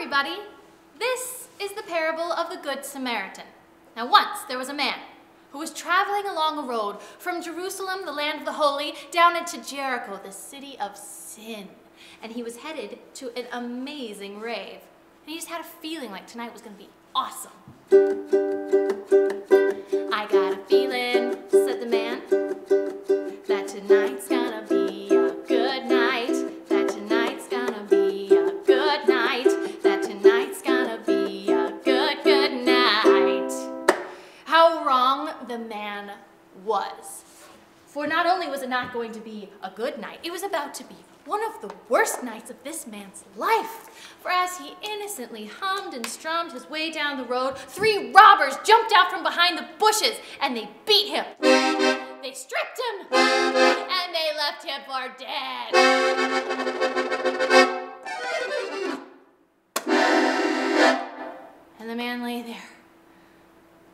everybody. This is the parable of the Good Samaritan. Now once there was a man who was traveling along a road from Jerusalem, the land of the holy, down into Jericho, the city of sin. And he was headed to an amazing rave. And he just had a feeling like tonight was going to be awesome. I got a feeling, said the man, that tonight's gonna be a good night. That tonight's gonna be a good night. That tonight's gonna be a good night. How wrong the man was. For not only was it not going to be a good night, it was about to be one of the worst nights of this man's life. For as he innocently hummed and strummed his way down the road, 3 robbers jumped out from behind the bushes and they beat him. They stripped him and they left him for dead. And the man lay there,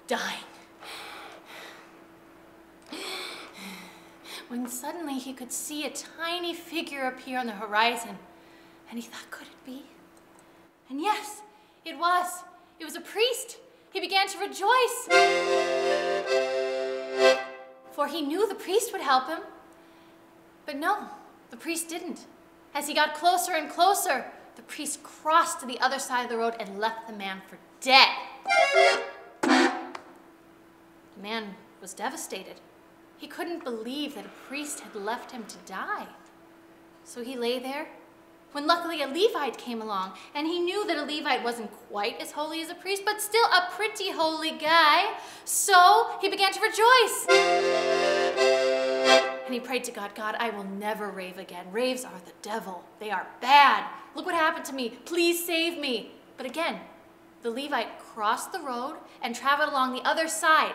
dying. When suddenly he could see a tiny figure appear on the horizon, and he thought, could it be? And yes, it was. It was a priest. He began to rejoice, for he knew the priest would help him. But no, the priest didn't. As he got closer and closer, the priest crossed to the other side of the road and left the man for dead. The man was devastated. He couldn't believe that a priest had left him to die. So he lay there, when luckily a Levite came along, and he knew that a Levite wasn't quite as holy as a priest, but still a pretty holy guy. So he began to rejoice. And he prayed to God, God, I will never rave again. Raves are the devil. They are bad. Look what happened to me. Please save me. But again, the Levite crossed the road and traveled along the other side.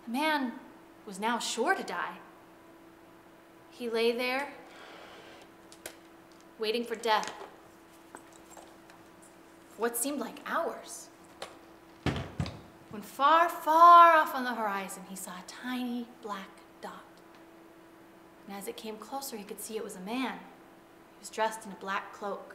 The man was now sure to die. He lay there, waiting for death. What seemed like hours. When far, far off on the horizon, he saw a tiny black dot. And as it came closer, he could see it was a man. He was dressed in a black cloak.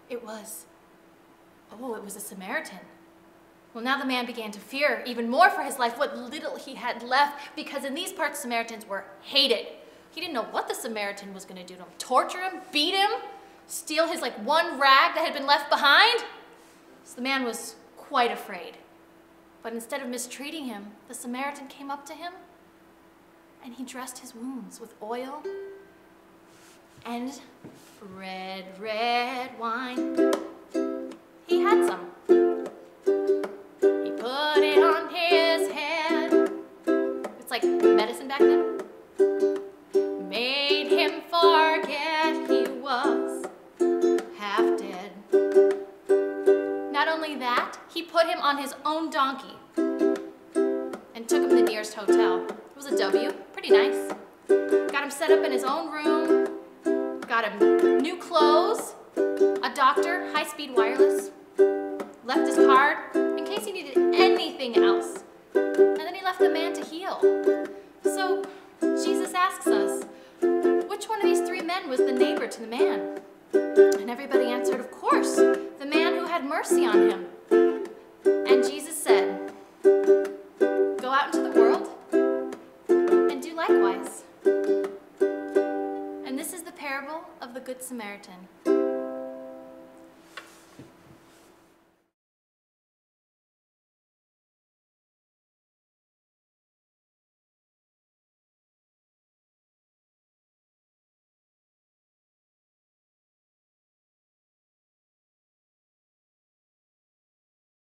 It was a Samaritan. Well, now the man began to fear even more for his life, what little he had left, because in these parts, Samaritans were hated. He didn't know what the Samaritan was going to do to him. Torture him, beat him, steal his one rag that had been left behind. So the man was quite afraid. But instead of mistreating him, the Samaritan came up to him and he dressed his wounds with oil and red wine. He had some. He put it on his head. It's like medicine back then. Made him forget he was half dead. Not only that, he put him on his own donkey and took him to the nearest hotel. It was a W, pretty nice. Got him set up in his own room, got him new clothes, a doctor, high-speed wireless, left his card in case he needed anything else. And then he left the man to heal. So Jesus asks us, which one of these 3 men was the neighbor to the man? And everybody answered, of course, the man who had mercy on him. And Jesus said, go out into the world and do likewise. And this is the parable of the Good Samaritan.